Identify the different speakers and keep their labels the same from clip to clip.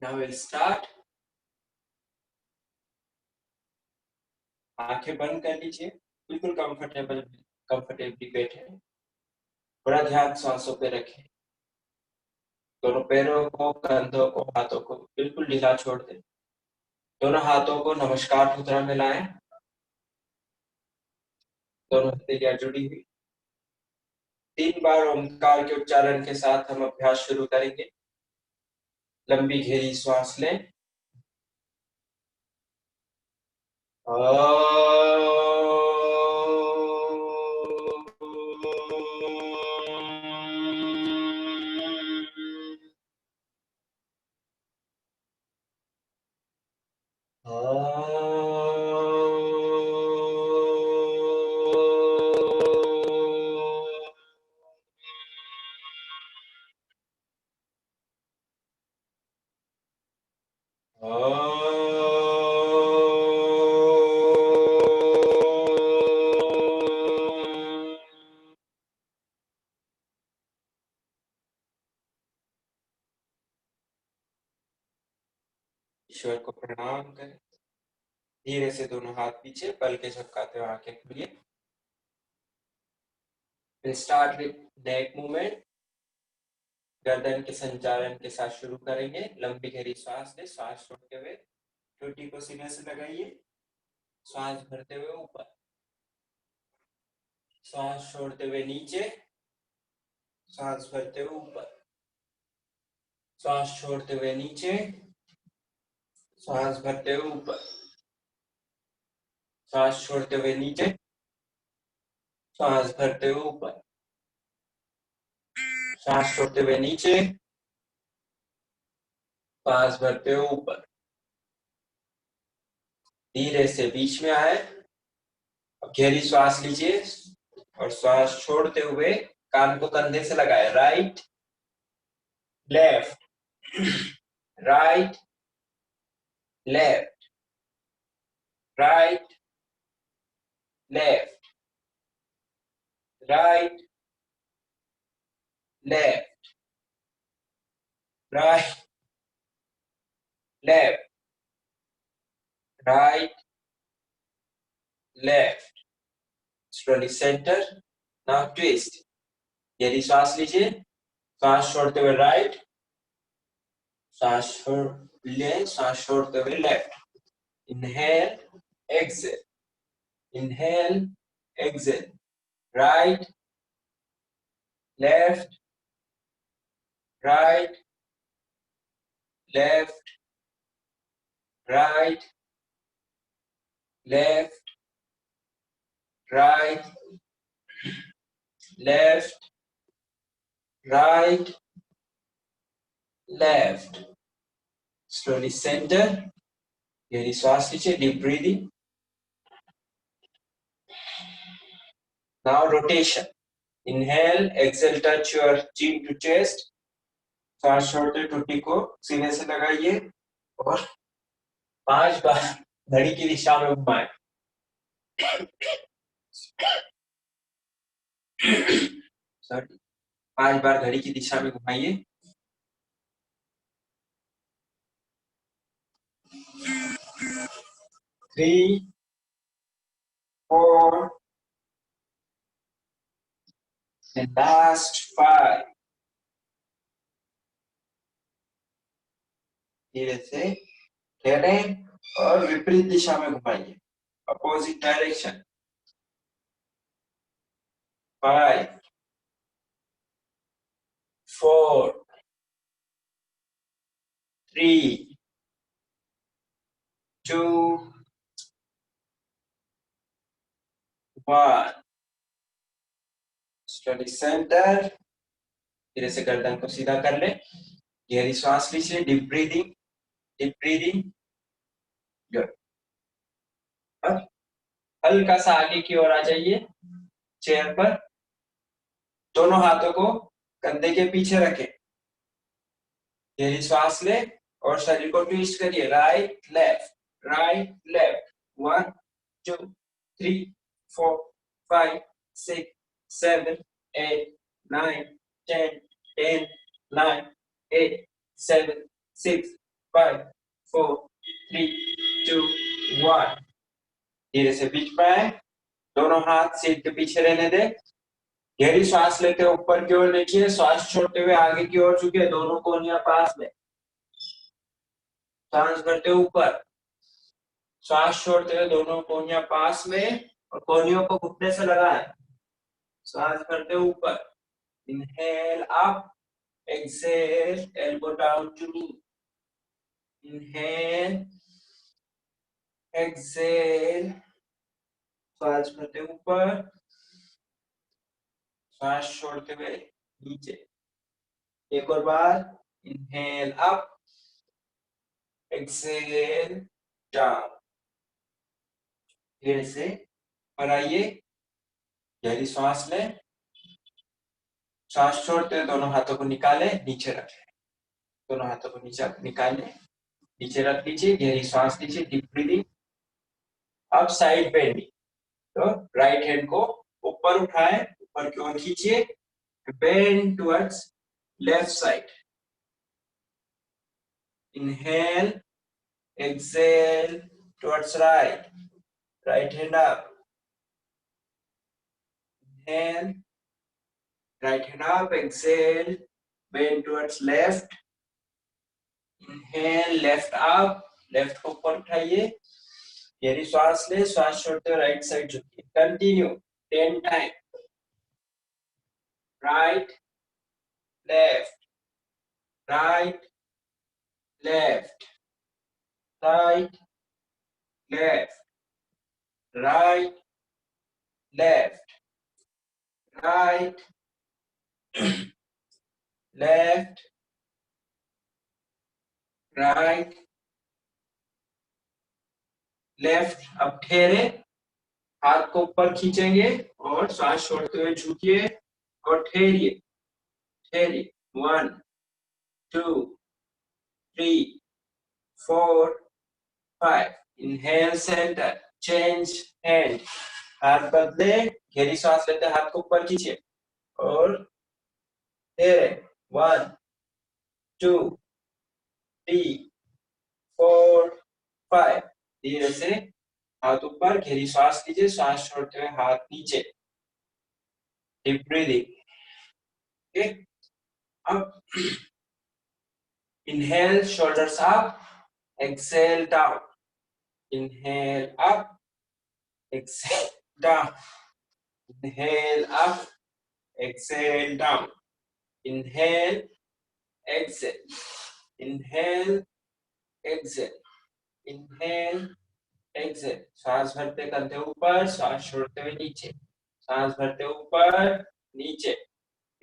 Speaker 1: Now we'll start. आंखें बंद कर लीजिए, बिल्कुल कंफर्टेबली बैठे, बड़ा ध्यान सांसों पे रखें। दोनों पैरों को, कंधों को, हाथों को बिल्कुल ढीला छोड़ दें। दोनों हाथों को नमस्कार मुद्रा में लाएं। दोनों हथेलियां जुड़ी हुई। 3 बार ओमकार के उच्चारण के साथ हम अभ्यास शुरू करेंगे। लंबी गहरी श्वास लें। ईश्वर को प्रणाम करें। धीरे से दोनों हाथ पीछे, पल के झपकाते हुए आंखें खोलिए। Start with neck movement. गर्दन के संचालन के साथ शुरू करेंगे। लंबी गहरी श्वास ले, श्वास छोड़ते हुए चोटी को सीने से लगाइए। श्वास भरते हुए ऊपर, श्वास छोड़ते हुए नीचे, श्वास भरते हुए ऊपर, श्वास छोड़ते हुए नीचे, श्वास भरते हुए ऊपर, श्वास छोड़ते हुए नीचे, श्वास भरते हुए ऊपर, श्वास छोड़ते हुए नीचे, श्वास भरते हुए ऊपर। धीरे से बीच में आए। अब गहरी श्वास लीजिए और श्वास छोड़ते हुए कान को कंधे से लगाए। Right, left, right, left, right, left, right, left, right, left, right, left. Slowly centre. Now twist. गहरी श्वास लीजिए, श्वास छोड़ते हुए राइट, श्वास छोड़ते हुए left. Inhale, exhale, inhale, exhale, right, left, right, left, right, left, right, left, right, left. Slowly centre. गहरी श्वास लीजिए, deep breathing. Now rotation. Inhale, exhale, touch your chin to chest. सांस छोड़ते टुट्टी को सीने से लगाइए और 5 बार घड़ी की दिशा में घुमाएं। सॉरी, 5 बार घड़ी की दिशा में घुमाइए। 3, 4 and last 5। धीरे से ठहरें और विपरीत दिशा में घुमाइए, अपोजिट डायरेक्शन। 5, 4, 3, 2, 1। Study centre. धीरे से गर्दन को सीधा कर ले। गहरी श्वास लीजिए, deep breathing, deep breathing. Good. हल्का सा आगे की ओर आ जाइए चेयर पर। दोनों हाथों को कंधे के पीछे रखें। गहरी श्वास ले और शरीर को ट्विस्ट करिए। Right, left, right, left. 1, 2, 3, 4, 5, 6, 7, 8, 9, 10, 10, 9, 8, 7, 6, 5 4 3 2 1। धीरे से बीच पे आए, दोनों हाथ सीट के पीछे रहने दे। गहरी सांस लेते हुए ऊपर की ओर देखिए, श्वास छोड़ते हुए आगे की ओर झुके, दोनों कोहनियां पास में। सांस भरते हुए ऊपर, श्वास छोड़ते हुए दोनों कोहनियां पास में और कोहनियों को घुटने से लगाएं। सांस भरते हुए ऊपर, inhale up, exhale elbow down to knee. Inhale, exhale, सांस भरते हुए ऊपर, श्वास छोड़ते हुए नीचे। एक और बार, इनहेल अप, एक्सहेल डाउन। धीरे से पर आइए, गहरी सांस लें, सांस छोड़ते हुए दोनों हाथों को निकाले, नीचे रखें। दोनों हाथों को नीचे निकाले, नीचे रख लीजिए, गहरी सांस लीजिए, डीप ब्रीदिंग। अब साइड बेंडिंग, तो राइट हैंड को ऊपर उठाएं, ऊपर की ओर खींचिए, bend towards left side. Inhale, exhale towards right, right hand up. Inhale, right hand up, exhale, bend towards left. Inhale, left up, left को ऊपर उठाइए, गहरी श्वास ले, श्वास छोड़ते हुए राइट साइड झुकिए। Continue 10 time. Right, left, right, left, right, left, right, left, right, left, right, left. अब ठहरे, हाथ को ऊपर खींचेंगे और श्वास छोड़ते हुए झुकिए और ठहरिए, ठहरिए। 1 2 3 4 5। इनहेल सेंटर, चेंज हैंड, हाथ बदले, गहरी सांस लेते हाथ को ऊपर खींचिए और धीरे 1 2 3 4 5। धीरे से हाथ ऊपर, गहरी सांस लीजिए, सांस छोड़ते हुए हाथ नीचे, डीप ब्रीदिंग। ओके, अब inhale shoulders up, exhale down. Inhale up, exhale down, inhale up, exhale down, inhale, exhale, inhale, exhale, inhale, exhale। सांस भरते कंधे ऊपर, सांस छोड़ते हुए नीचे, सांस भरते ऊपर नीचे।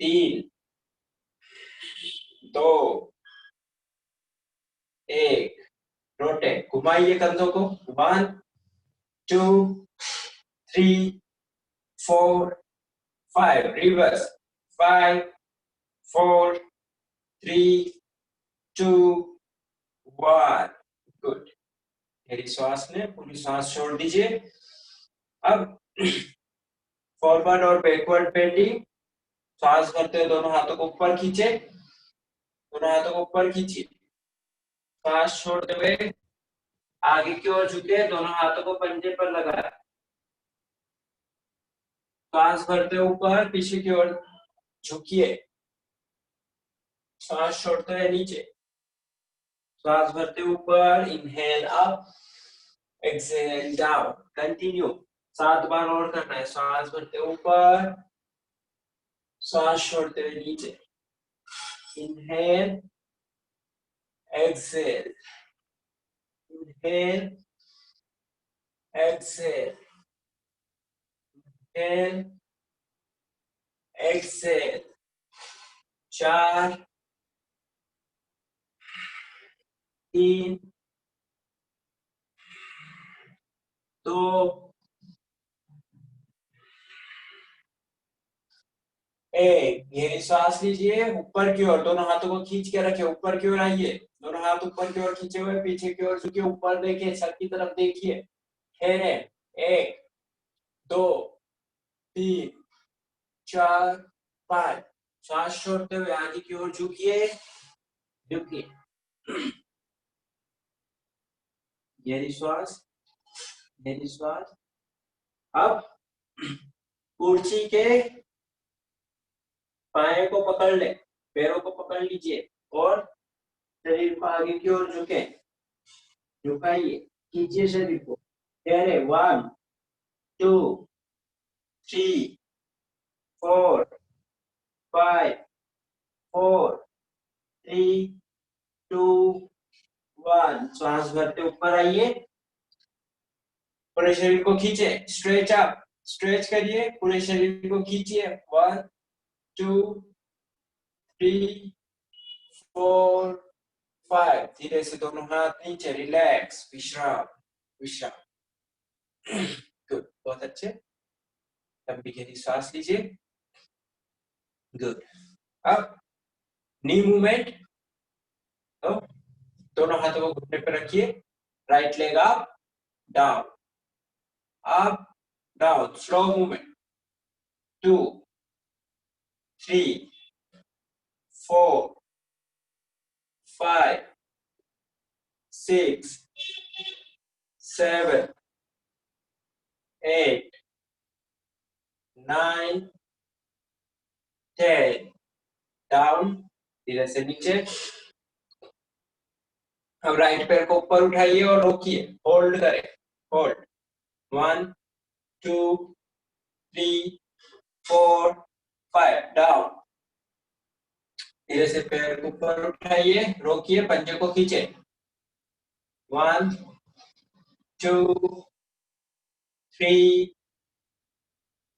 Speaker 1: 3 2 1। रोटेट, घुमाइए कंधों को। 1 2 3 4 5। रिवर्स, 5 4 3 2 1। गुड, गहरी श्वास लें, पूरी सांस छोड़ दीजिए। अब फॉरवर्ड और बैकवर्ड बेंडिंग, सांस भरते हुए दोनों हाथों को ऊपर खींचे, दोनों हाथों को ऊपर खींचिए, सांस छोड़ते हुए आगे की ओर झुके, दोनों हाथों को पंजे पर लगाए, सांस भरते ऊपर, पीछे की ओर झुकिए, सांस छोड़ते हुए नीचे, सांस भरते ऊपर, inhale up, exhale down. Continue 7 बार और करना है। सांस भरते ऊपर, सांस छोड़ते हुए नीचे, inhale, exhale, inhale, exhale, inhale, exhale. 4 3 2 1। गहरी सांस लीजिए, ऊपर की ओर दोनों हाथों को खींच के रखे, ऊपर की ओर आइए, दोनों हाथ ऊपर की ओर खींचे हुए, पीछे की ओर झुके, ऊपर देखिए, सर की तरफ देखिए, ठहरे। 1 2 3 4 5। सांस छोड़ते हुए आगे की ओर झुकिए, झुकिए। गहरी श्वास, गहरी श्वास। अब कुर्सी के पाए को पकड़ ले, पैरों को पकड़ लीजिए और शरीर को आगे की ओर झुकाइए, खींचिए शरीर को। 1 2 3 4 5 4 3 2 1। श्वास भरते ऊपर आइए, पूरे शरीर को खींचे, स्ट्रेच अप, स्ट्रेच करिए, पूरे शरीर को खींचिए। 1 2 3 4 5। धीरे से दोनों हाथ नीचे, रिलैक्स, विश्राम, विश्राम। गुड, बहुत अच्छे। लंबी गहरी सांस लीजिए। गुड। अब नी मूवमेंट, तो दोनों हाथों को घुटने पर रखिए, right leg up down, up down, slow movement. 2 3 4 5 6 7 8 9 10। Down, धीरे से नीचे। अब राइट पैर को ऊपर उठाइए और रोकिए, होल्ड करें, होल्ड। 1 2 3 4 5। डाउन, धीरे से पैर को ऊपर उठाइए, रोकिए, पंजे को खींचे। 1 2 3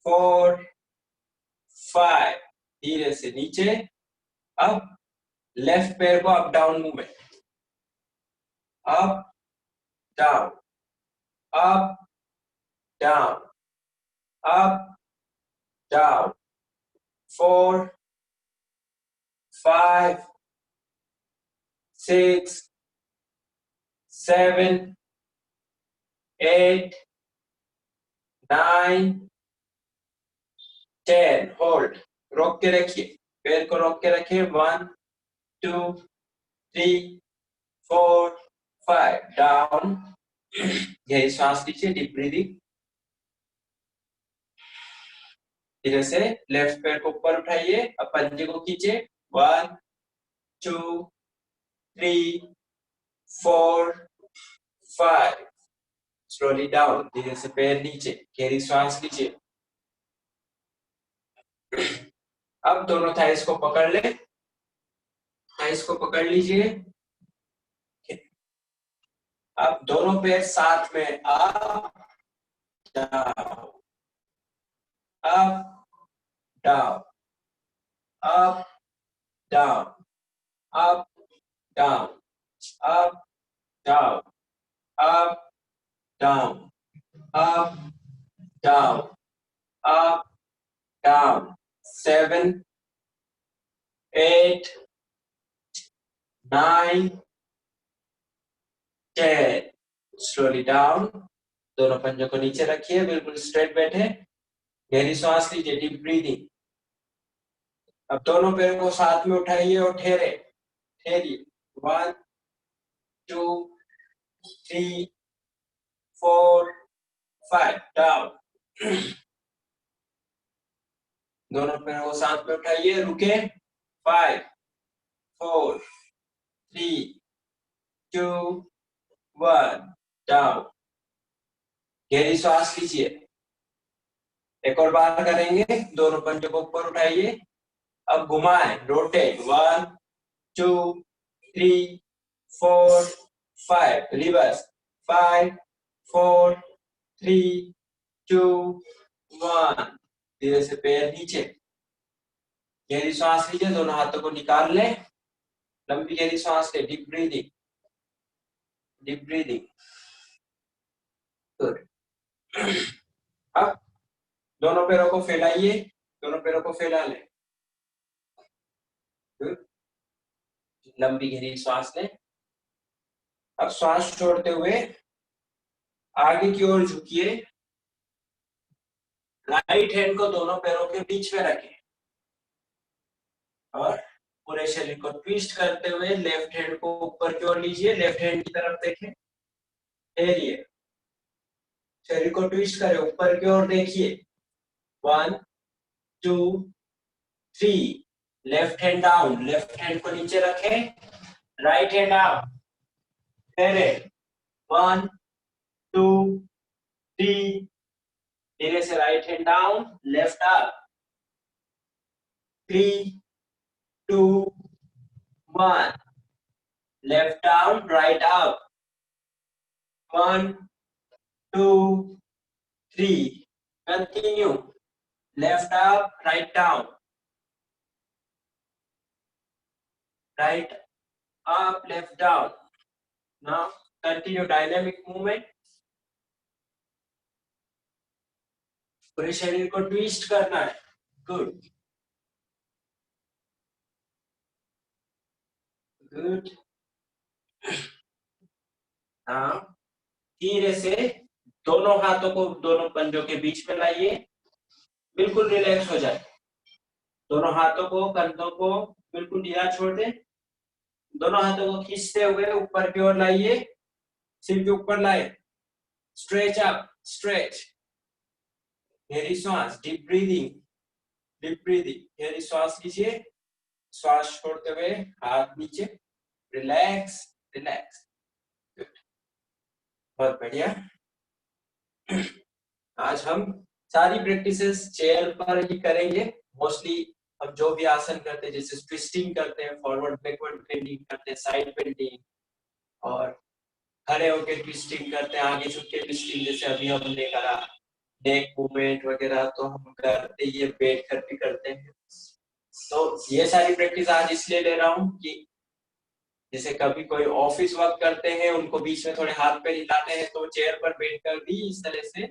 Speaker 1: 4 5। धीरे से नीचे। अब लेफ्ट पैर को up down movement, up down, up down, up down. 4 5 6 7 8 9 10। Hold, रोक के रखिए, पैर को रोक के रखिए। 1 2 3 4 5। डाउन, गहरी सांस लीजिए, डीप ब्रीदिंग। धीरे से लेफ्ट पैर को ऊपर उठाइए, अब पंजे को खींचे। 1 2 3 4 5। स्लोली डाउन, धीरे से पैर नीचे, गहरी सांस लीजिए। अब दोनों थाइस को पकड़ ले, थाइस को पकड़ लीजिए। अब दोनों पैर साथ में, up down, up down, up down, up down, up down, up down, up down, up down. 7 8 9 10। Slowly down, दोनों पंजों को नीचे रखिए, बिल्कुल स्ट्रेट बैठे, गहरी सांस लीजिए, डीप ब्रीदिंग। अब दोनों पैरों को साथ में उठाइए और ठहरे, ठहरिए। 1 2 3 4 5। डाउन, दोनों पैरों को साथ में उठाइए, रुके। 5 4 3 2 1। डाउन, गहरी सांस लीजिए। एक और बार करेंगे, दोनों पंजों को ऊपर उठाइए, अब घुमाएं, रोटेट। 1 2 3 4 5। रिवर्स। 5 4 3 2 1। धीरे से पैर नीचे, गहरी सांस लीजिए, दोनों हाथों को निकाल ले, लंबी गहरी सांस ले, deep breathing, deep breathing. Good. अब दोनों पैरों को फैलाइए, दोनों पैरों को फैला ले। गुड, लंबी गहरी सांस ले। अब सांस छोड़ते हुए आगे की ओर झुकिए, राइट हैंड को दोनों पैरों के बीच में रखें और पूरे शरीर को ट्विस्ट करते हुए लेफ्ट हैंड को ऊपर की ओर लीजिए, लेफ्ट हैंड की तरफ देखें। ठहरिए, शरीर को ट्विस्ट करें, ऊपर की ओर देखिए, 1 2 3, left hand down, left hand को नीचे रखें, राइट हैंड अप, ठहरे, 1 2 3, धीरे से right hand down, left up, 3 2 1, left down, right up, 1 2 3, continue, left up, write down, right up, left down. Now continue dynamic movement. पूरे शरीर को ट्विस्ट करना है. Good. Good. Now धीरे से दोनों हाथों को दोनों पंजों के बीच में लाइए, बिल्कुल रिलैक्स हो जाए. दोनों हाथों को, कंधों को बिल्कुल ढीला छोड़ दें. दोनों हाथों को खींचते हुए ऊपर की ओर लाइए, सिर के ऊपर लाए. Stretch up, stretch. गहरी सांस, डीप ब्रीदिंग, डीप ब्रीदिंग. गहरी सांस लीजिए, श्वास छोड़ते हुए हाथ नीचे, रिलैक्स, रिलैक्स. बहुत बढ़िया. आज हम सारी प्रैक्टिसेस चेयर पर ही करेंगे. मोस्टली हम जो भी आसन करते हैं, जैसे ट्विस्टिंग करते हैं, फॉरवर्ड बैकवर्ड बेंडिंग करते हैं, साइड बेंडिंग, और खड़े होकर ट्विस्टिंग करते हैं, आगे झुक के ट्विस्टिंग, जैसे अभी हमने करा, नेक मूवमेंट वगैरह तो हम करते ही बैठ कर भी करते हैं. तो ये सारी प्रैक्टिस आज इसलिए ले रहा हूँ कि जैसे कभी कोई ऑफिस वर्क करते हैं, उनको बीच में थोड़े हाथ पैर हिलाते हैं, तो चेयर पर बैठकर भी इस तरह से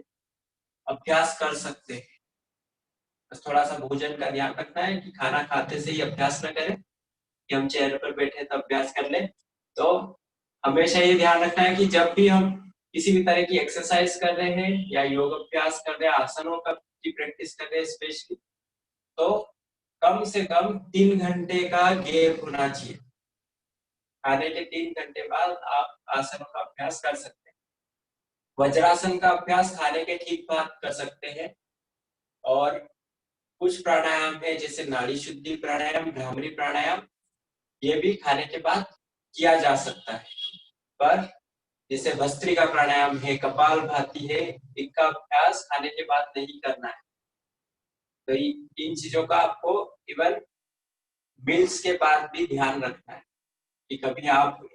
Speaker 1: अभ्यास कर सकते हैं. बस थोड़ा सा भोजन का ध्यान रखना है कि खाना खाते से ही अभ्यास न करें कि हम चेयर पर बैठे तो अभ्यास कर लें. तो हमेशा ये ध्यान रखना है कि जब भी हम किसी भी तरह की एक्सरसाइज कर रहे हैं या योग अभ्यास कर रहे हैं, आसनों का की प्रैक्टिस कर रहे हैं स्पेशली, तो कम से कम 3 घंटे का गैप होना चाहिए. खाने के 3 घंटे बाद आप आसनों का अभ्यास कर सकते हैं. वज्रासन का अभ्यास खाने के ठीक बाद कर सकते हैं. और कुछ प्राणायाम है, जैसे नाड़ी शुद्धि प्राणायाम, भ्रामरी प्राणायाम, ये भी खाने के बाद किया जा सकता है. पर जैसे भस्त्रिका प्राणायाम है, कपालभाति है, इनका अभ्यास खाने के बाद नहीं करना है. तो इन चीजों का आपको इवन मील्स के बाद भी ध्यान रखना है कि कभी आप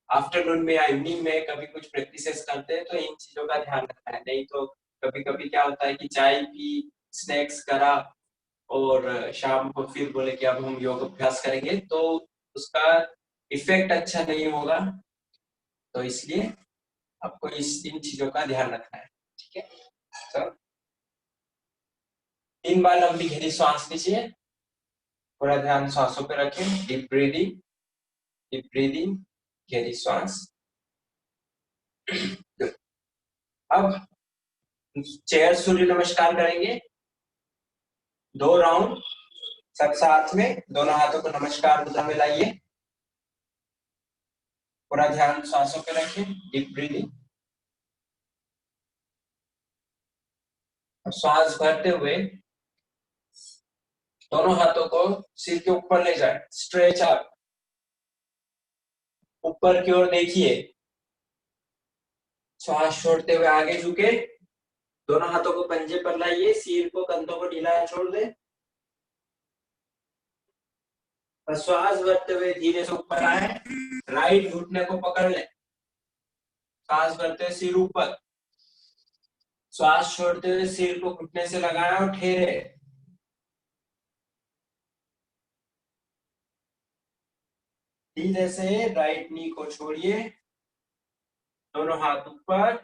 Speaker 1: आफ्टरनून में या इवनिंग में कभी कुछ प्रैक्टिसेस करते हैं तो इन चीजों का ध्यान रखना है. नहीं तो कभी कभी क्या होता है कि चाय पी, स्नैक्स करा और शाम को फिर बोले कि अब हम योग अभ्यास करेंगे, तो उसका इफेक्ट अच्छा नहीं होगा. तो इसलिए आपको इन चीजों का ध्यान रखना है. ठीक है. तो 3 बार लंबी गहरी सांस लीजिए, पूरा ध्यान सांसों पे रखें. डीप ब्रीदिंग, डीप ब्रीदिंग, गहरी सांस. अब चेयर सूर्य नमस्कार करेंगे, 2 राउंड सब साथ में. दोनों हाथों को नमस्कार मुद्रा में लाइए, पूरा ध्यान सांसों पे रखें. डीप ब्रीदिंग, श्वास भरते हुए दोनों हाथों को सिर के ऊपर ले जाए. स्ट्रेच अप, ऊपर की ओर देखिए. श्वास छोड़ते हुए आगे झुके, दोनों हाथों को पंजे पर लाइए, सिर को, कंधों को ढीला छोड़ दे. श्वास भरते हुए धीरे से ऊपर आए, राइट घुटने को पकड़ ले. श्वास भरते हुए सिर ऊपर, श्वास छोड़ते हुए सिर को घुटने से लगाए और ठहरे. धीरे से राइट नी को छोड़िए, दोनों हाथ ऊपर,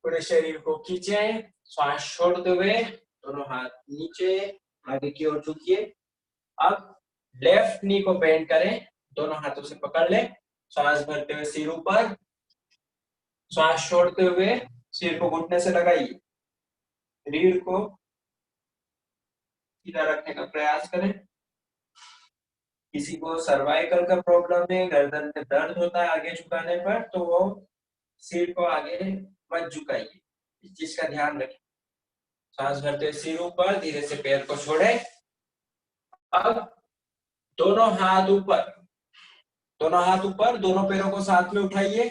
Speaker 1: पूरे शरीर को खींचे. श्वास छोड़ते हुए दोनों हाथ नीचे, आगे की ओर झुकिए. अब लेफ्ट नी को बेंड करें, दोनों हाथों से पकड़ ले. श्वास भरते हुए सिर ऊपर, श्वास छोड़ते हुए सिर को घुटने से लगाइए. रीढ़ को सीधा रखने का प्रयास करें. किसी को सर्वाइकल का प्रॉब्लम है, गर्दन में दर्द होता है आगे झुकाने पर, तो वो सिर को आगे मत झुकाइए, इस चीज का ध्यान रखें। सांस भरते हुए सिर ऊपर, धीरे से पैर को छोड़े। अब दोनों हाथ ऊपर, दोनों हाथ ऊपर, दोनों पैरों को साथ में उठाइए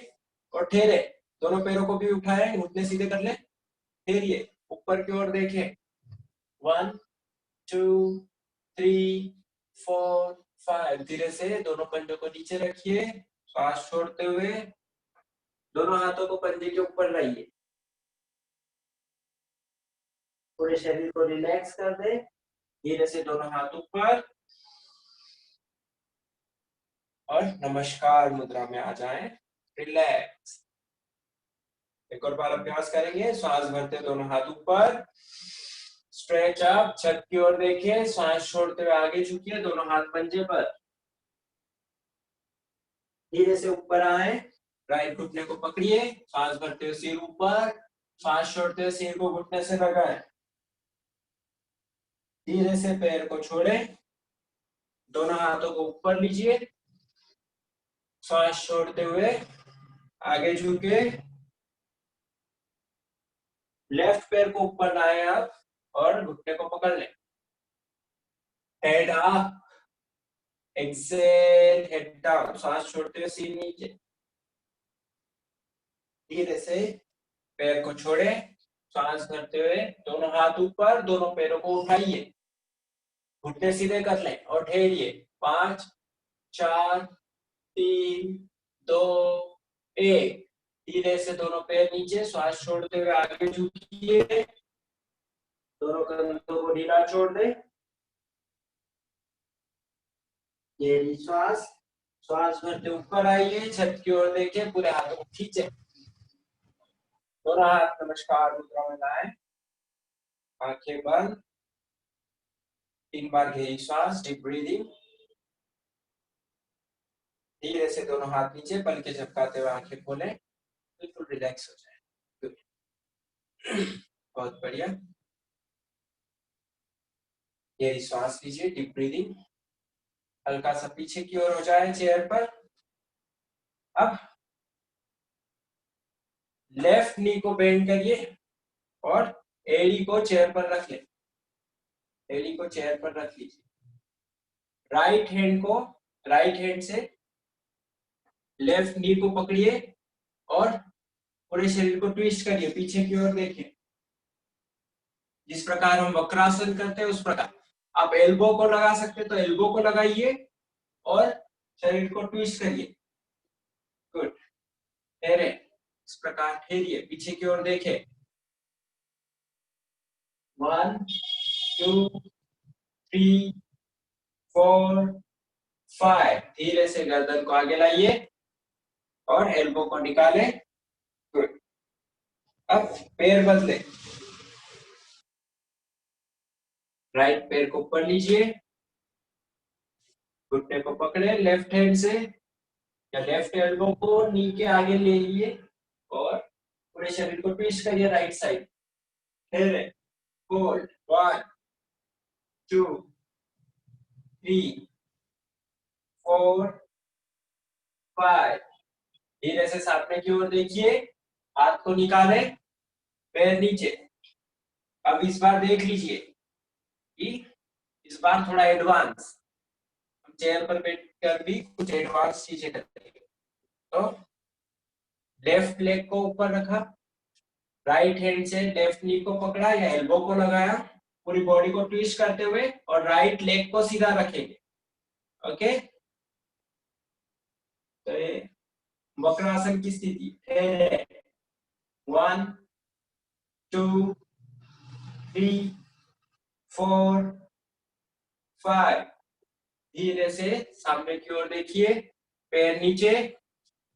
Speaker 1: और ठहरे। दोनों पैरों को भी उठाए, घुटने सीधे कर ले, ठहरिए, ऊपर की ओर देखें। 1 2 3 4 5। धीरे से दोनों पंजों को नीचे रखिए, सांस छोड़ते हुए दोनों हाथों को पंजे के ऊपर लाइए। पूरे शरीर को रिलैक्स कर दे। धीरे से दोनों हाथ ऊपर और नमस्कार मुद्रा में आ जाएं। रिलैक्स। एक और बार अभ्यास करेंगे। सांस भरते दोनों हाथ ऊपर, स्ट्रेच अप, छत की ओर देखिए, सांस छोड़ते हुए आगे झुकिए, दोनों हाथ पंजे पर। धीरे से ऊपर आए, राइट घुटने को पकड़िए, सांस भरते हुए सिर ऊपर, सांस छोड़ते हुए सिर को घुटने से लगाएं। धीरे से पैर को छोड़े, दोनों हाथों को ऊपर लीजिए, सांस छोड़ते हुए आगे झुके, लेफ्ट पैर को ऊपर लाए आप और घुटने को पकड़ लें। Head up, exhale, head down, सांस छोड़ते हुए सिर नीचे। धीरे से पैर को छोड़े, सांस भरते हुए दोनों हाथ ऊपर, दोनों पैरों को उठाइए, घुटने सीधे कर लें और ठहरिए। 5 4 3 2 1। धीरे से दोनों पैर नीचे, श्वास छोड़ते हुए आगे झुकिए, दोनों कंधों को ढीला छोड़ दे। गहरी श्वास, श्वास भरते ऊपर आइए, छत की ओर देखिए, पूरे हाथों को खींचे, दोनों हाथ नमस्कार मुद्रा में लाएं, आंखें बंद। 3 बार गहरी श्वास, डीप ब्रीदिंग। धीरे से दोनों हाथ नीचे, पलके झपकाते हुए आंखें खोलें, बिल्कुल रिलैक्स हो जाए। बहुत बढ़िया। गहरी श्वास लीजिए, डीप ब्रीदिंग। हल्का सा पीछे की ओर हो जाए चेयर पर। अब लेफ्ट नी को बेंड करिए और एड़ी को चेयर पर रख ले, एड़ी को चेयर पर रख लीजिए। राइट हैंड से लेफ्ट नी को पकड़िए और पूरे शरीर को ट्विस्ट करिए, पीछे की ओर देखिए। जिस प्रकार हम वक्रासन करते हैं उस प्रकार। आप एल्बो को लगा सकते तो एल्बो को लगाइए और शरीर को ट्विस्ट करिए। गुड। ठहरे, इस प्रकार ठहरिए, पीछे की ओर देखें। 1 2 3 4 5। धीरे से गर्दन को आगे लाइए और एल्बो को निकाले। गुड। अब पैर बदले, राइट पैर को ऊपर लीजिए, घुटने को पकड़े लेफ्ट हैंड से या लेफ्ट एल्बो को नी के आगे ले लिए और पूरे शरीर को ट्विस्ट करिए राइट साइड। ठहरे, होल्ड। 1 2 3 4 5। धीरे से सामने की ओर देखिए, हाथ को निकाले, पैर नीचे। अब इस बार देख लीजिए कि इस बार थोड़ा एडवांस, हम चेयर पर बैठकर भी कुछ एडवांस चीजें करेंगे। तो लेफ्ट लेग को ऊपर रखा, राइट हैंड से लेफ्ट नी को पकड़ा या एल्बो को लगाया, पूरी बॉडी को ट्विस्ट करते हुए और राइट लेग को सीधा रखेंगे। ओके, तो ये वक्रासन की स्थिति है। 1 2 3 4 5। धीरे से सामने की ओर देखिए, पैर नीचे,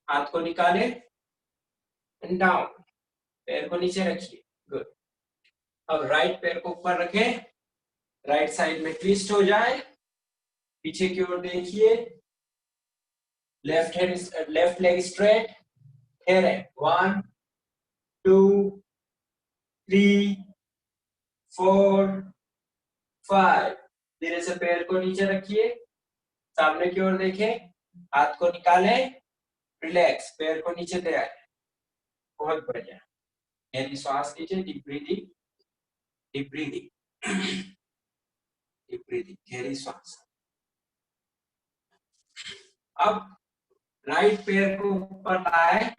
Speaker 1: हाथ को निकाले एंड डाउन, पैर को नीचे रखिए। गुड। अब राइट पैर को ऊपर रखें, राइट साइड में ट्विस्ट हो जाए, पीछे की ओर देखिए, लेफ्ट लेग स्ट्रेट, ठहरे। 1 2 3 4 5। धीरे से पैर को नीचे रखिए, सामने की ओर देखें, हाथ को निकाले, रिलैक्स, पैर को नीचे ले आए। बहुत बढ़िया। गहरी श्वास लीजिए, deep breathing, deep breathing, deep breathing, गहरी श्वास। अब राइट पैर को ऊपर लाए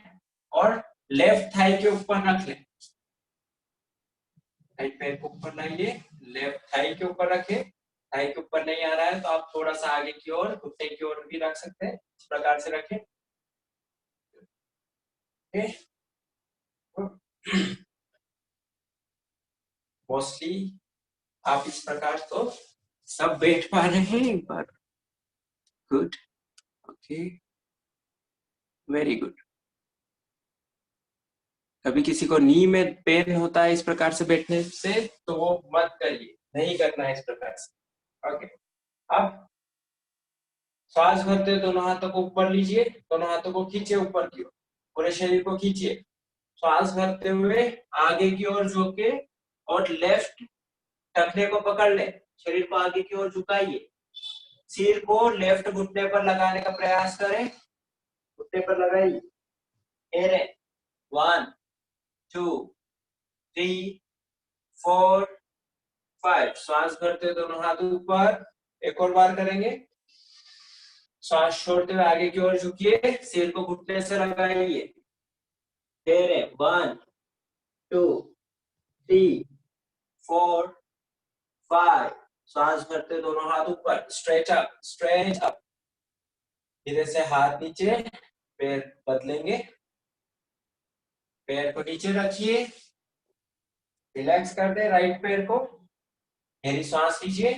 Speaker 1: और लेफ्ट थाई के ऊपर रख ले। राइट पैर को ऊपर लाइए, लेफ्ट थाई के ऊपर रखे। थाई के ऊपर नहीं आ रहा है तो आप थोड़ा सा आगे की ओर, घुटने की ओर भी रख सकते हैं, इस प्रकार से रखें। मोस्टली आप इस प्रकार तो सब बैठ पा रहे हैं एक बार। Good, okay, very good. कभी किसी को नी में पेन होता है इस प्रकार से बैठने से तो वो मत करिए, नहीं करना है इस प्रकार से। ओके, अब श्वास भरते हुए दोनों हाथों को ऊपर लीजिए, दोनों हाथों को खींचे ऊपर की ओर, पूरे शरीर को खींचिए। श्वास भरते हुए आगे की ओर झुके और लेफ्ट टखने को पकड़ ले, शरीर को आगे की ओर झुकाइए। सिर को लेफ्ट घुटने पर लगाने का प्रयास करें, घुटने पर लगाइए। 1 2 3 4 5। श्वास भरते हुए दोनों हाथ ऊपर, एक और बार करेंगे। श्वास छोड़ते हुए आगे की ओर झुकिए, सिर को घुटने से लगाइए। 1 2 3 4 5। श्वास भरते दोनों हाथ ऊपर, स्ट्रेच अप, स्ट्रेच अप। धीरे से हाथ नीचे, पैर बदलेंगे। पैर को नीचे रखिए, रिलैक्स कर दे राइट पैर को। गहरी सांस लीजिए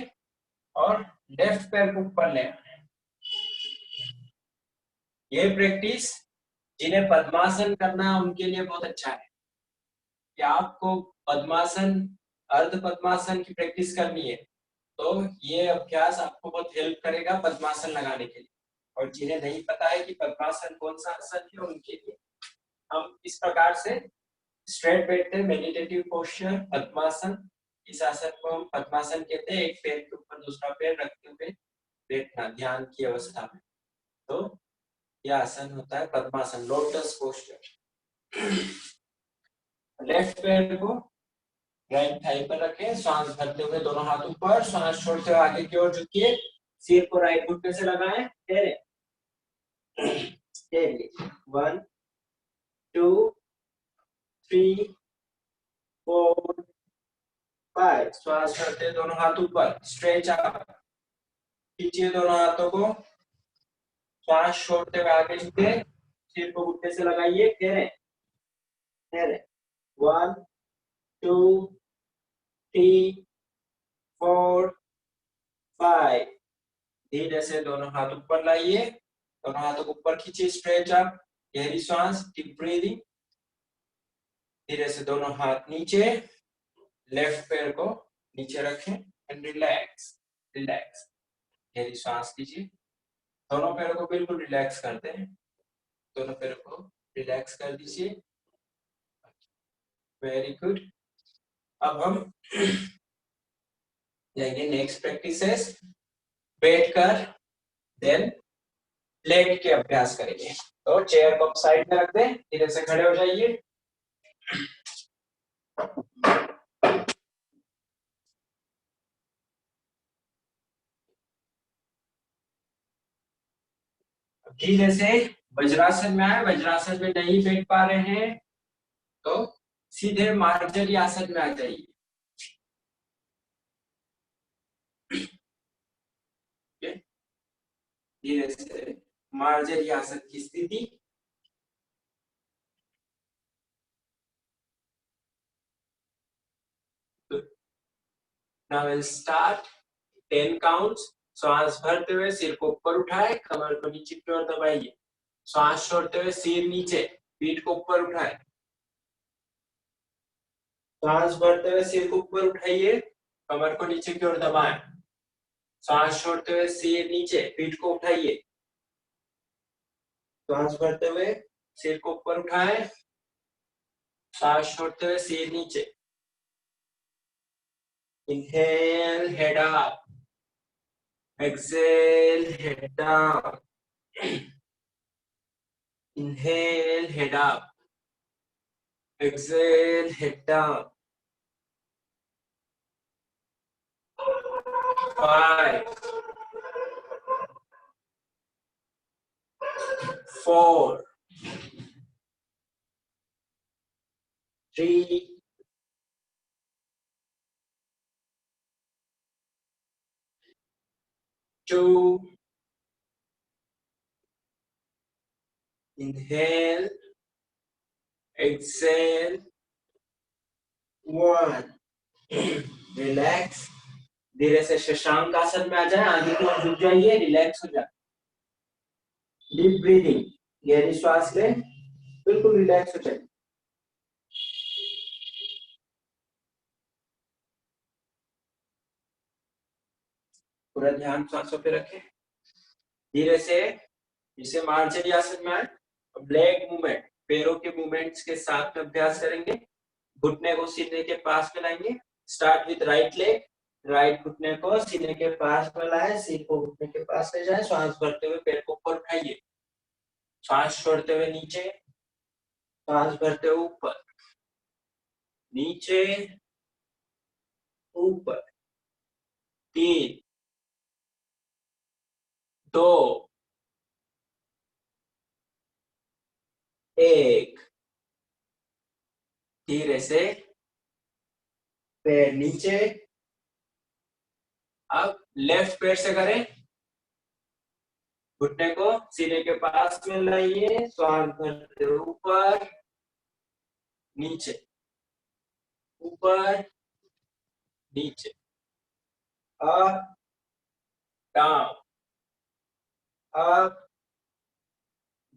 Speaker 1: और लेफ्ट पैर को ऊपर ले। ये प्रैक्टिस जिन्हें पद्मासन करना है उनके लिए बहुत अच्छा है कि आपको पद्मासन, अर्ध पद्मासन की प्रैक्टिस करनी है तो ये अभ्यास आपको बहुत हेल्प करेगा पद्मासन लगाने के लिए। और जिन्हें नहीं पता है कि पद्मासन कौन सा आसन है उनके लिए हम इस प्रकार से स्ट्रेट बैठते हैं, मेडिटेटिव पोस्चर पद्मासन। इस आसन को हम पद्मासन कहते हैं, एक पैर के ऊपर दूसरा पैर रखते हुए बैठना ध्यान की अवस्था में। तो यह आसन होता है पद्मासन, लोटस पोस्चर। लेफ्ट पैर को राइट थाई पर रखें, सांस भरते हुए दोनों हाथ ऊपर, सांस छोड़ते हुए आगे की ओर झुकिए, सिर को राइट घुटने से लगाएं। 1 2 3 4 5। श्वास करते दोनों हाथ ऊपर, स्ट्रेच अप, खींचिए दोनों हाथों को। श्वास छोड़ते हुए आगे झुके, सिर को घुटने से लगाइए। 1 2 3 4 5। धीरे से दोनों हाथ ऊपर लाइए, दोनों हाथों को ऊपर खींचिए, स्ट्रेच अप, गहरी सांस, डीप ब्रीदिंग। धीरे से दोनों हाथ नीचे, लेफ्ट पैर को नीचे रखें एंड रिलैक्स, रिलैक्स। गहरी सांस लीजिए, दोनों पैरों को बिल्कुल रिलैक्स करते हैं, दोनों पैरों को रिलैक्स कर दीजिए। Very good. अब हम जाएंगे नेक्स्ट प्रैक्टिसेस, बैठकर देन लेट के अभ्यास करेंगे। तो चेयर को साइड में रख दें, धीरे से खड़े हो जाइए। धीरे से वज्रासन में आए, वज्रासन में नहीं बैठ पा रहे हैं तो सीधे मार्जरी आसन में आ जाइए। धीरे से मार्जरी आसन की स्थिति। Now we'll start 10 counts. श्वास भरते हुए सिर को ऊपर उठाए, कमर को नीचे की ओर दबाइए। श्वास छोड़ते हुए सिर नीचे, पीठ को ऊपर उठाए। श्वास भरते हुए सिर को ऊपर उठाइए, कमर को नीचे की ओर दबाएं। श्वास छोड़ते हुए सिर नीचे, पीठ को उठाइए। श्वास भरते हुए सिर को ऊपर उठाएं, श्वास छोड़ते हुए सिर नीचे। Inhale, head up. Exhale, head down. Inhale, head up. exhale, head down. 5, 4, 3, 2, inhale, exhale, 1, relax. धीरे से शशांक आसन में आ जाए, आगे की ओर झुक जाइए, रिलैक्स हो जाए। डीप ब्रीदिंग, गहरी श्वास ले, बिल्कुल रिलैक्स हो जाए। पूरा ध्यान सांसों पे रखें। धीरे से जिसे मार्जरी आसन में आए, अब लेग मूवमेंट, पैरों के मूवमेंट्स के साथ में अभ्यास करेंगे। घुटने को सीने के पास में लाएंगे। Start with right leg, right घुटने को सीने के पास में लाए, सिर को घुटने के पास ले जाए, श्वास भरते हुए पैर को ऊपर उठाइए, श्वास छोड़ते हुए नीचे, श्वास भरते हुए ऊपर, नीचे, ऊपर। 3, 2, 1। धीरे से पैर नीचे। अब लेफ्ट पैर से करें, घुटने को सीने के पास में लाइए, श्वास भरते हुए ऊपर, नीचे, ऊपर, नीचे, up, down, up,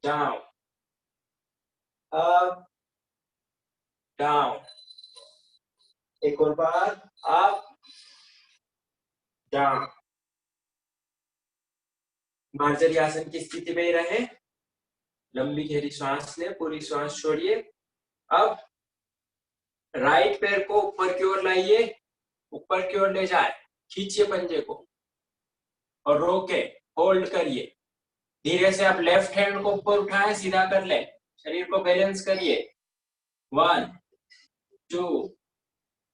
Speaker 1: down, up, down. एक और बार, अप, डाउन। मार्जरी आसन की स्थिति में ही रहे। लंबी गहरी श्वास ले, पूरी श्वास छोड़िए। अब राइट पैर को ऊपर की ओर लाइए, ऊपर की ओर ले जाए, खींचिए पंजे को और रोके, होल्ड करिए। धीरे से आप लेफ्ट हैंड को ऊपर उठाएं, सीधा कर ले, शरीर को बैलेंस करिए। 1, 2,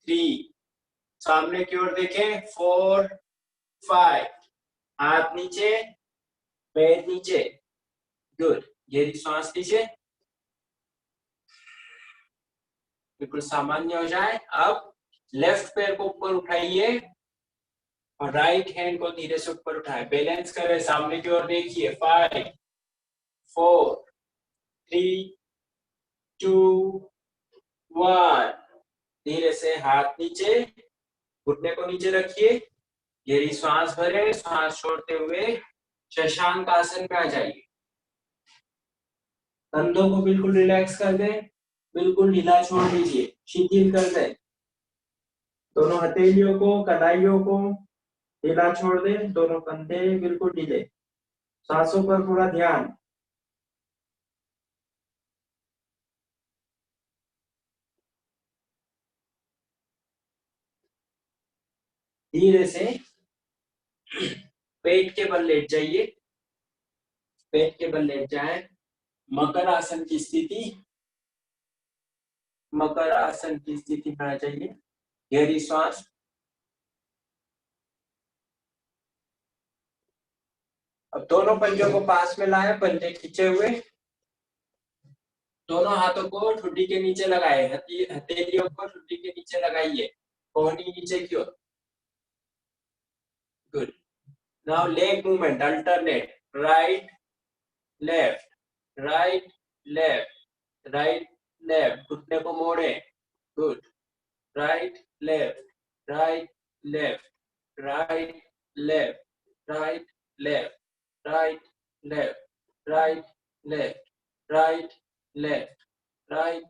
Speaker 1: 3, सामने की ओर देखें। 4, 5, हाथ नीचे, पैर नीचे, गुड। गहरी सांस लीजिए, बिल्कुल सामान्य हो जाए। अब लेफ्ट पैर को ऊपर उठाइए और राइट हैंड को धीरे से ऊपर उठाए, बैलेंस करें, सामने की ओर देखिए। 5, 4, 3, 2, 1। धीरे से हाथ नीचे, घुटने को नीचे रखिए, गहरी श्वास भरे, श्वास छोड़ते हुए शशांक आसन में आ जाइए। कंधों को बिल्कुल रिलैक्स कर दें, बिल्कुल ढीला छोड़ दीजिए, शिथिल कर दें। दोनों हथेलियों को, कलाइयों को ढीला छोड़ दें, दोनों कंधे बिल्कुल ढीले। सांसों पर पूरा ध्यान। धीरे से पेट के बल लेट जाइए, पेट के बल लेट जाए। मकर आसन की स्थिति, मकर आसन की स्थिति में आ जाइए। गहरी श्वास, अब दोनों पंजों को पास में लाए, पंजे खींचे हुए, दोनों हाथों को ठुड्डी के नीचे लगाए, हथेलियों को ठुड्डी के नीचे लगाइए, कोहनी नीचे की ओर, good. Now leg movement, alternate, right left, right left, right left, घुटने को मोड़े, good. Right left, right left, right left, right left, right left, right left, right left, right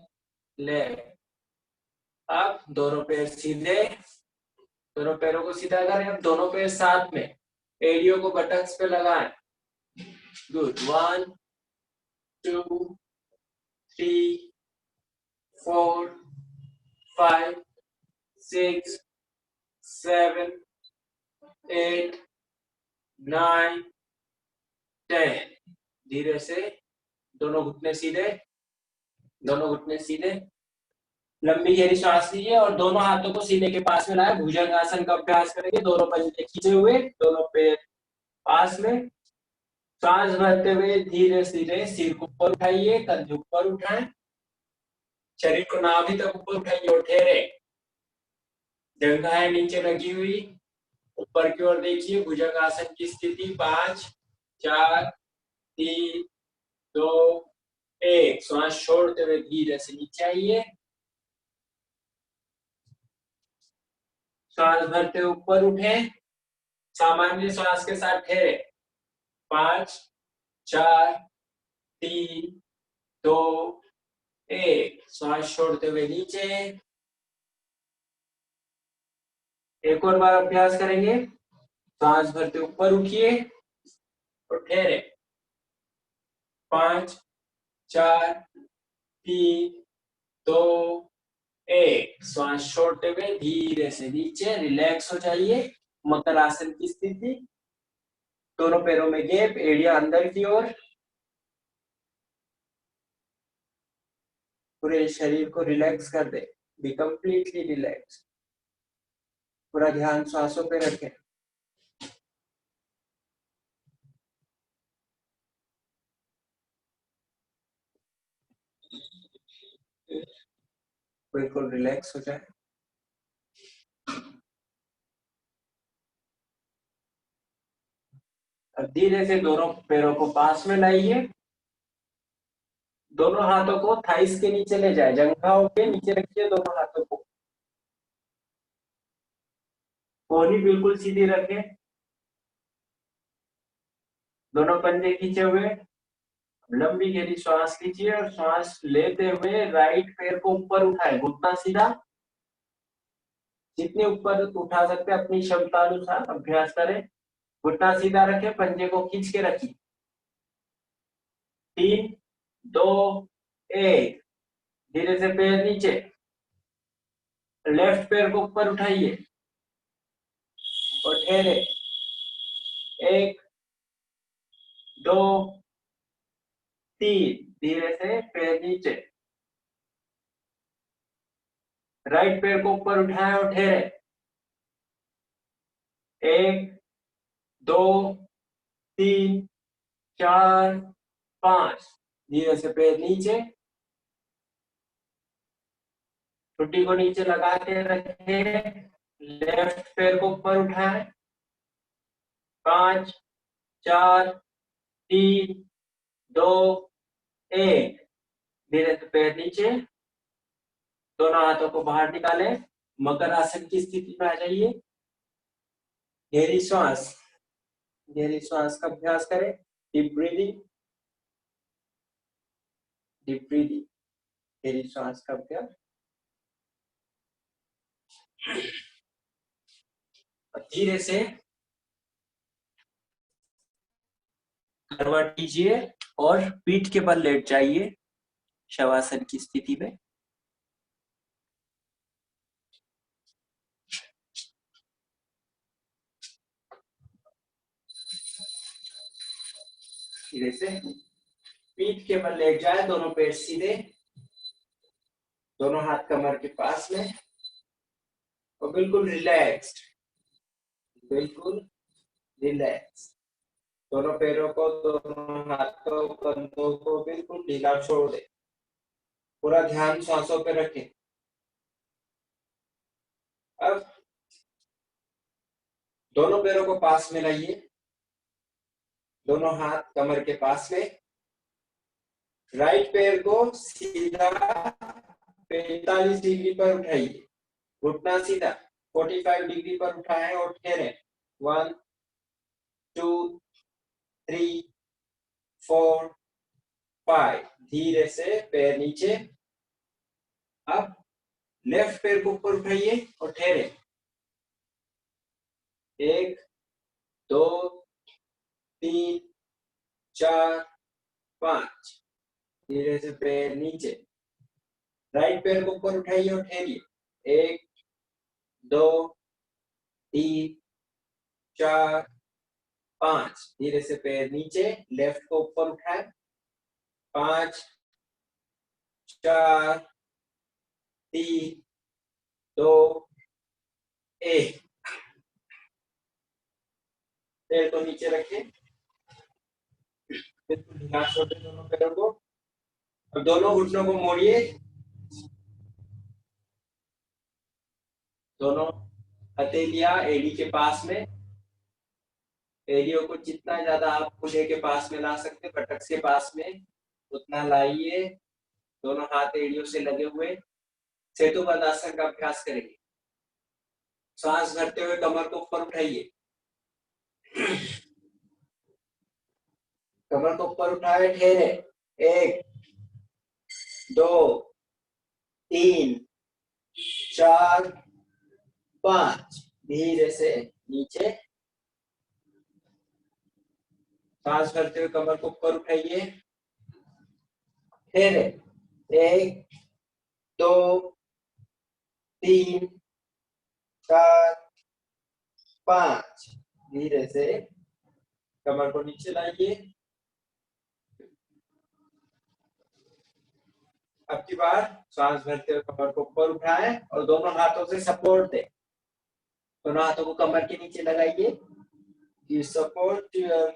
Speaker 1: left. अब दोनों पैर सीधे, दोनों पैरों को सीधा करें। अब दोनों पैर साथ में एड़ियों को बटक्स पे लगाएं, गुड। 1, 2, 3, 4, 5, 6, 7, 8, 9, 10। धीरे से दोनों घुटने सीधे, दोनों घुटने सीधे, लंबी गहरी सांस लीजिए और दोनों हाथों को सीने के पास में लाए, भुजंगासन का अभ्यास करेंगे। दोनों पंजे खींचे हुए, दोनों पैर पास में। सांस भरते हुए धीरे धीरे सिर को ऊपर उठाइए, कंधे ऊपर उठाएं, शरीर को नाभि तक ऊपर उठाइए और ठहरे। जंघाएं नीचे लगी हुई, ऊपर की ओर देखिए, भुजंगासन की स्थिति। 5 4 3 2 1। श्वास छोड़ते हुए धीरे से नीचे आइए, श्वास भरते ऊपर उठे, सामान्य श्वास के साथ ठहरे। 5 4 3 2 1। श्वास छोड़ते हुए नीचे। एक और बार अभ्यास करेंगे। सांस भरते ऊपर उठिए और ठहरे। 5 4 3 2 1। श्वास छोड़ते हुए धीरे से नीचे, रिलैक्स हो जाइए। मकर आसन की स्थिति, दोनों पैरों में गैप, एड़ियां अंदर की ओर। पूरे शरीर को रिलैक्स कर दे, बी कंप्लीटली रिलैक्स। पूरा ध्यान सांसों पे रखें। बिल्कुल रिलैक्स हो जाए। अब धीरे से दोनों पैरों को पास में लाइए, दोनों हाथों को थाइस के नीचे ले जाए, जंघाओं के नीचे रखिए दोनों हाथों को। कोहनी बिल्कुल सीधी रखें, दोनों पंजे खींचे हुए। लंबी गहरी श्वास लीजिए और श्वास लेते हुए राइट पैर को ऊपर उठाए, घुटना सीधा। जितने ऊपर उठा सकते अपनी क्षमता अनुसार अभ्यास करें। घुटना सीधा रखें, पंजे को खींच के रखिए। 3 2 1। धीरे से पैर नीचे, लेफ्ट पैर को ऊपर उठाइए और ठहरे। 1 2 3। धीरे से पैर नीचे, राइट पैर को ऊपर उठाए और ठहरे। 1 2 3 4 5। धीरे से पैर नीचे, छुट्टी को नीचे लगा के रखे, लेफ्ट पैर को ऊपर उठाए। 5 4 3 2 1। धीरे से पैर नीचे, दोनों हाथों को बाहर निकाले, मकर आसन की स्थिति में आ जाइए। गहरी श्वास, गहरी श्वास का अभ्यास करें। डीप ब्रीदिंग, डीप ब्रीदिंग, गहरी श्वास का अभ्यास। धीरे से करवट लीजिए और पीठ के बल लेट जाइए शवासन की स्थिति में। धीरे से पीठ के बल लेट जाए, दोनों पैर सीधे, दोनों हाथ कमर के पास में और बिल्कुल रिलैक्स्ड, बिल्कुल रिलैक्स। दोनों पैरों को, दोनों हाथों, कंधों को बिल्कुल ढीला छोड़ दे। पूरा ध्यान सांसों पे रखें। अब दोनों पैरों को पास में लाइए, दोनों हाथ कमर के पास में। राइट पैर को सीधा 45 डिग्री पर उठाइए, घुटना सीधा 45 डिग्री पर उठाएं और ठहरें। 1 2 3 4 5। धीरे से पैर नीचे। अब लेफ्ट पैर को ऊपर उठाइए और ठहरे। 1 2 3 4 5। धीरे से पैर नीचे, राइट पैर को ऊपर उठाइए और ठहरिए। 1 2 3 4 5। धीरे से पैर नीचे, लेफ्ट को ऊपर उठाए। 5 4 3 2 1। पैर को नीचे रखें, बिल्कुल ढीला छोड़े दोनों पैरों को। अब दोनों घुटनों को मोड़िए, दोनों हथेलियां एड़ी के पास में, एड़ियों को जितना ज्यादा आप पुणे के पास में ला सकते, पटक के पास में उतना लाइए। दोनों हाथ एड़ियों से लगे हुए सेतुबंध आसन का अभ्यास करेंगे। सांस भरते हुए कमर को ऊपर उठाइए, कमर को ऊपर उठाए, ठहरे, 1 2 3 4 5। धीरे से नीचे, सांस भरते हुए कमर को ऊपर उठाइए, ठहरे, 1 2 3 4 5। धीरे से कमर को नीचे लाइए। अब की बार सांस भरते हुए कमर को ऊपर उठाएं और दोनों हाथों से सपोर्ट दें। दोनों हाथों को कमर के नीचे लगाइए। You support your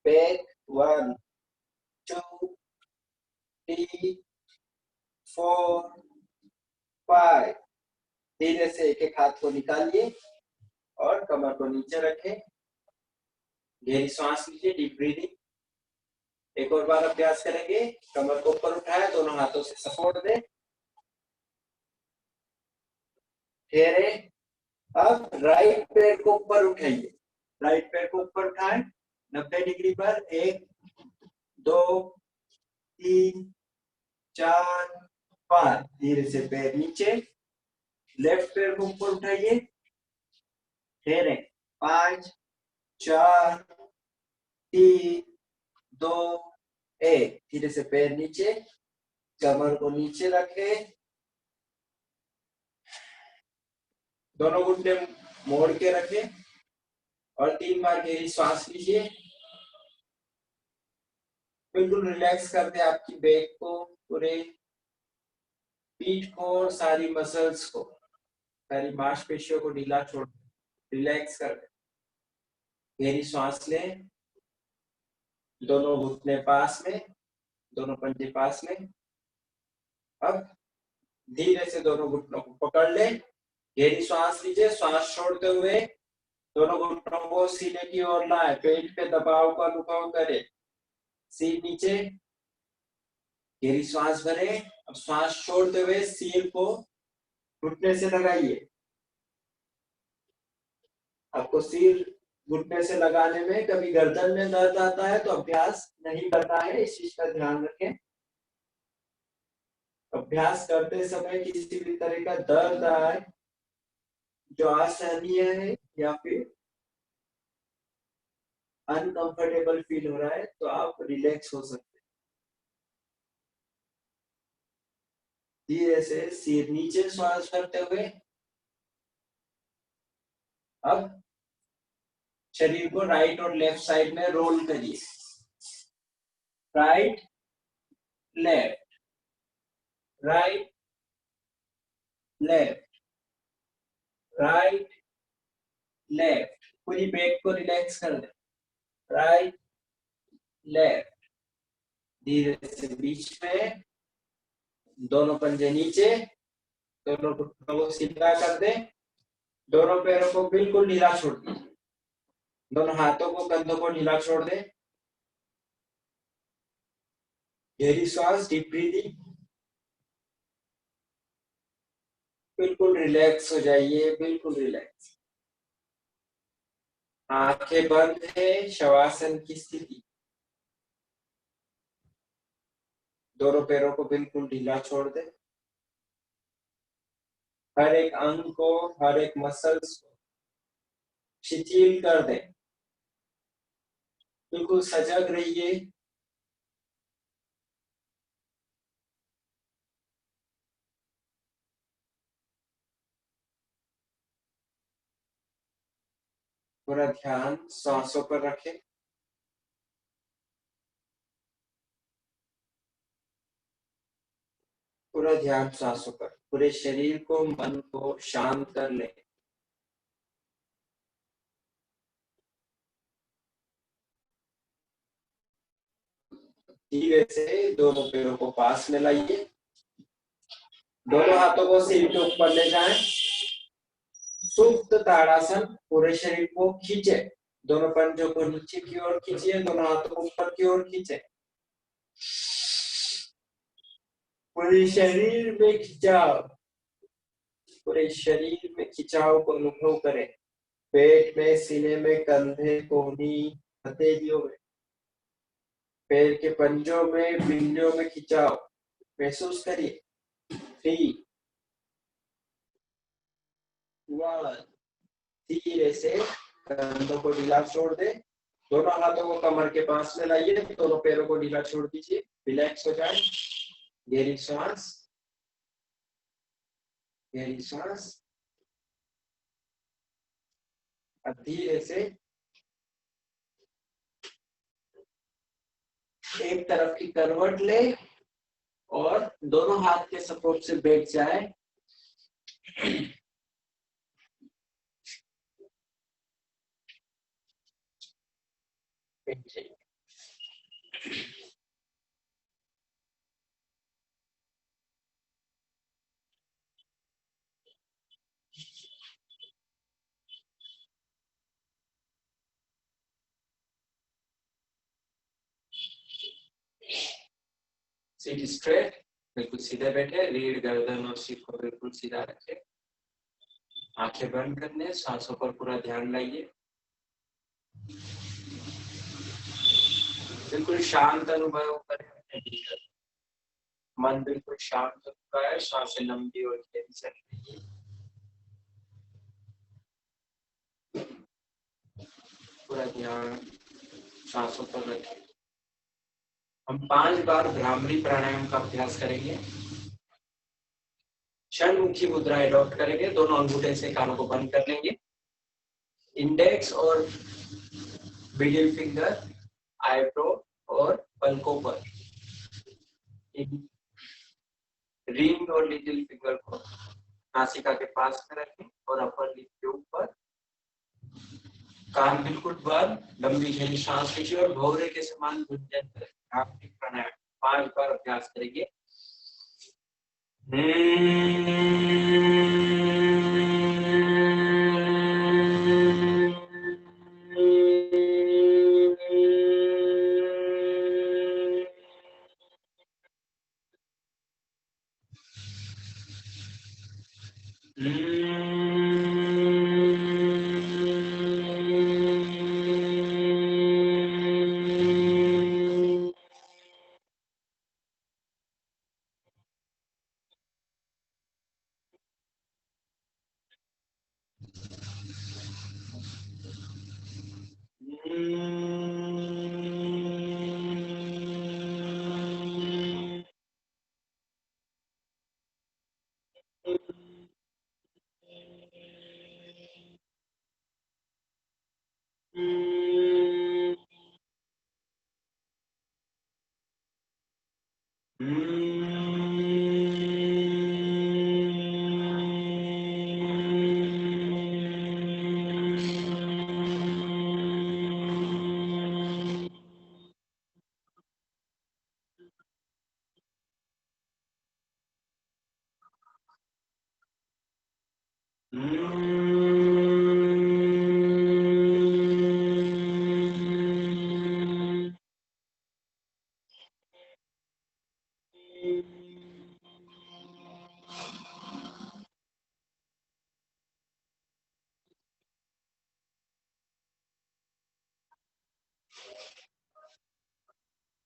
Speaker 1: back, 1 2 3 4 5। धीरे से एक एक हाथ को निकालिए और कमर को नीचे रखें। गहरी सांस लीजिए, डीप ब्रीदिंग। एक और बार अभ्यास करेंगे। कमर को ऊपर उठाए, दोनों हाथों से सपोर्ट दें, ठहरे। अब राइट पैर को ऊपर उठाइए, राइट पैर को ऊपर उठाएं 90 डिग्री पर। 1 2 3 4 5। धीरे से पैर नीचे, लेफ्ट पैर को ऊपर उठाइए, ठहरे, 5 4 3 2 1। धीरे से पैर नीचे, कमर को नीचे रखें, दोनों घुटने मोड़ के रखें और 3 बार गहरी सांस लीजिए। बिल्कुल रिलैक्स कर दे आपकी बैक को, पूरे पीठ को और सारी मसल्स को, सारी मांसपेशियों को ढीला छोड़, रिलैक्स कर दे। गहरी सांस लें, दोनों घुटने पास में, दोनों पंजे पास में। अब धीरे से दोनों घुटनों को पकड़ लें, गहरी सांस लीजिए। सांस छोड़ते हुए दोनों घुटनों को सीने की ओर लाएं, पेट पे दबाव का अनुभव करें, सीट नीचे, गहरी सांस भरें। अब सांस छोड़ते हुए सील को घुटने से लगाइए। आपको सील घुटने से लगाने में कभी गर्दन में दर्द आता है तो अभ्यास नहीं करना है, इस चीज का ध्यान रखें। अभ्यास करते समय किसी भी तरह का दर्द आए जो असहनीय है या फिर अनकंफर्टेबल फील हो रहा है तो आप रिलैक्स हो सकते हैं। धीरे से सिर नीचे श्वास करते हुए अब शरीर को राइट और लेफ्ट साइड में रोल करिए। Right left, right left, right left. पूरी बैक को रिलैक्स कर दे। Right left. धीरे से बीच में, दोनों पंजे नीचे, दोनों घुटनों को सीधा कर दे, दोनों पैरों को बिल्कुल ढीला छोड़ दीजिए, दोनों हाथों को कंधों को ढीला छोड़ दे। गहरी सांस, डीप ब्रीदिंग। बिल्कुल रिलैक्स हो जाइए, बिल्कुल रिलैक्स। आंखें बंद है, शवासन की स्थिति। दोनों पैरों को बिल्कुल ढीला छोड़ दे। हर एक अंग को, हर एक मसल्स को शिथिल कर दे। बिल्कुल सजग रहिए। पूरा ध्यान सांसों पर रखें। पूरा ध्यान सांसों पर। पूरे शरीर को, मन को शांत कर ले। धीरे से दोनों पैरों को पास में लाइए, दोनों हाथों को सिर के ऊपर ले जाएं। सुप्त ताड़ासन, पूरे शरीर को खींचे, दोनों पंजों को नीचे की ओर खींचिए, दोनों हाथों को ऊपर की ओर खींचे। पूरे शरीर में खिंचाव, पूरे शरीर में खिंचाव को अनुभव करें। पेट में, सीने में, कंधे, कोहनी, हथेलियों में, पैर के पंजों में, बिल्लियों में खिंचाव महसूस करिए। 3, 1। धीरे से कंधों को ढीला छोड़ दे, दोनों हाथों को कमर के पास में लाइए, दोनों पैरों को ढीला छोड़ दीजिए, रिलैक्स हो जाए। गहरी सांस, गहरी सांस। अब धीरे से एक तरफ की करवट ले और दोनों हाथ के सपोर्ट से बैठ जाए। सीट स्ट्रेट, बिल्कुल सीधे बैठे, रीढ़, गर्दन और सीट को बिल्कुल सीधा रखे। आंखें बंद करने, सांसों पर पूरा ध्यान लाइए। बिल्कुल शांत अनुभव करें। मन बिल्कुल शांत हो चुका है, सांसें लंबी और गहरी चल रही है। पूरा ध्यान सांसों पर रखें। हम 5 बार भ्रामरी प्राणायाम का अभ्यास करेंगे। षणमुखी मुद्रा एडॉप्ट करेंगे, दोनों अंगूठे से कानों को बंद कर लेंगे। इंडेक्स और मिडिल फिंगर आईब्रो और पलकों पर, रिंग और लिटिल फिंगर को नासिका के पास में रखें और अपर लिप के ऊपर। कान बिल्कुल बंद, लंबी गहरी सांस लीजिए और भौरे के समान गुंजन करें। भ्रामरी प्राणायाम 5 बार अभ्यास करेंगे।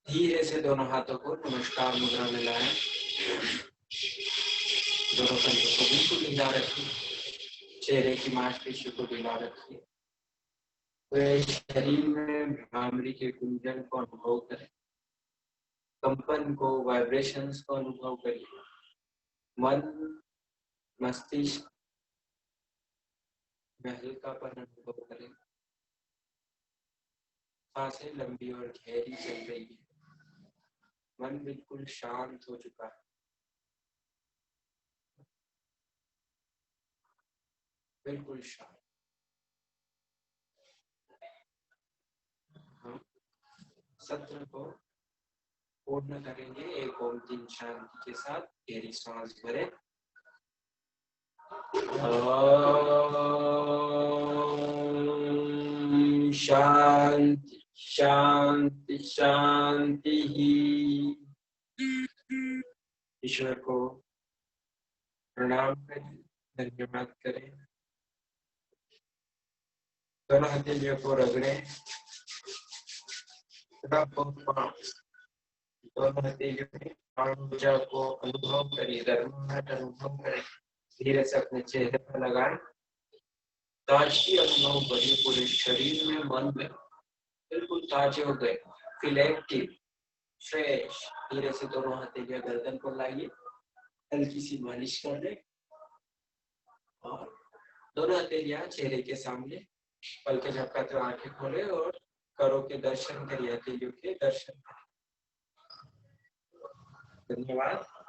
Speaker 1: धीरे से दोनों हाथों को नमस्कार मुद्रा में लाएं, दोनों कंधों को बिल्कुल ढीला रखिए, चेहरे की मांसपेशियों को ढीला रखिए। पूरे शरीर में भ्रामरी के गुंजन को अनुभव करें, कंपन को, वाइब्रेशंस को अनुभव करिए। मन, मस्तिष्क में हल्कापन अनुभव करें। सांसें लंबी और गहरी चल रही है। मन बिल्कुल शांत हो चुका है। बिल्कुल शांत। हम सत्र को पूर्ण करेंगे एक ओम तीन शांति के साथ। गहरी सांस भरें। शांति शांति शांति ही। ईश्वर को प्रणाम करें, धन्यवाद करें। दोनों हथेलियों को रगड़ें। दोनों हथेलियों में ऊर्जा को अनुभव करिए, गर्माहट अनुभव करें। धीरे से अपने चेहरे पर लगाएं। ताजगी अनुभव करिए पूरे शरीर में, मन में। बिल्कुल ताजे हो गए, फील एक्टिव, फ्रेश। धीरे से दोनों हथेलियां गर्दन पर लाइए, हल्की सी मालिश कर लें और दोनों हथेलियां चेहरे के सामने। पलकें झपकाते हुए आंखें खोले और करों के दर्शन करिए, हथेलियों के दर्शन करें। धन्यवाद।